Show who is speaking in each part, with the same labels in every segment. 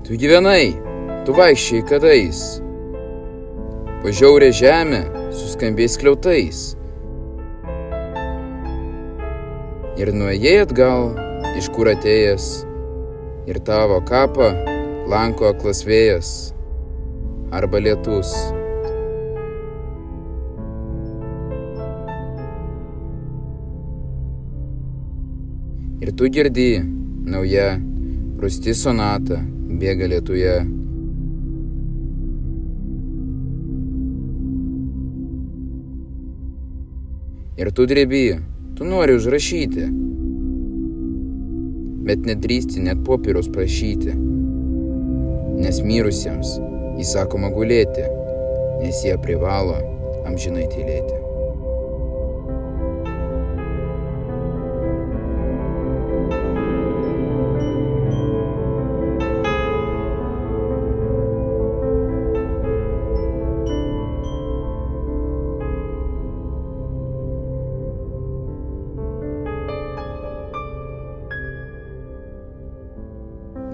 Speaker 1: Tu gyvenai, tu vaikščiai kadais, po žiaurę žemę su skambiais skliautais. Ir nuėjai atgal, iš kur atėjęs, ir tavo kapą lanko aklas vėjas arba lietus. Ir tu girdi, nauja, rūsti sonata bėga lietuje. Ir tu drebi, tu nori užrašyti, bet nedrįsti net popieriaus prašyti, nes mirusiems įsakoma gulėti, nes jie privalo amžinai tylėti.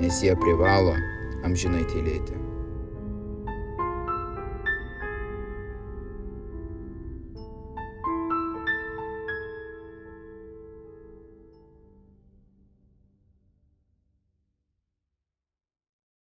Speaker 1: Nes jie privalo amžinai tylėti.